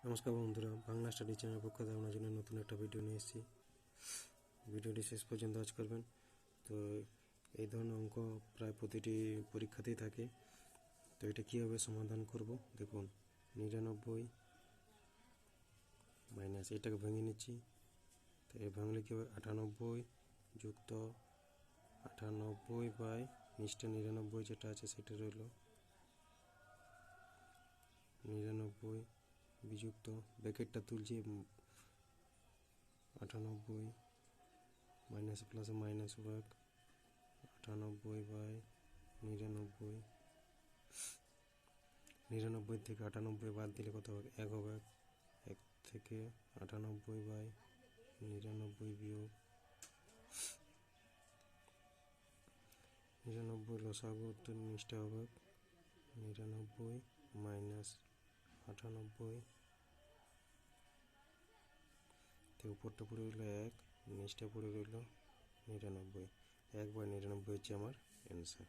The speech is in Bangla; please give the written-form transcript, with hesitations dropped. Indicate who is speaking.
Speaker 1: নমস্কার বন্ধুরা, বাংলা স্টাডি চ্যানেলের পক্ষ থেকে আপনার জন্য নতুন একটা ভিডিও নিয়ে এসেছি। ভিডিওটি শেষ পর্যন্ত ওয়াচ করবেন। তো এই ধরনের অঙ্ক প্রায় প্রতিটি পরীক্ষাতেই থাকে। তো এটা কীভাবে সমাধান করব দেখুন। 99 মাইনাস এটাকে ভেঙে নিচ্ছি। তো এই ভাঙলে কী হবে, 98 যুক্ত 98 বাই নিচটা 99 যেটা আছে সেটা রইল 99 বিযুক্ত ব্র্যাকেটটা তুলছি 98 মাইনাস প্লাস মাইনাস ভাগ 98 বাই 99। 99 থেকে 98 বাদ দিলে কত হবে, 1 হবে। 1 থেকে 98 বাই 99 বিয়োগ 99 লসাগু উত্তর নিচটা হবে 99 মাইনাস 98 উপরটা পড়ে রইল 1, নিচটা পড়ে রইল 99। 1 বাই 99 হচ্ছে আমার অ্যান্সার।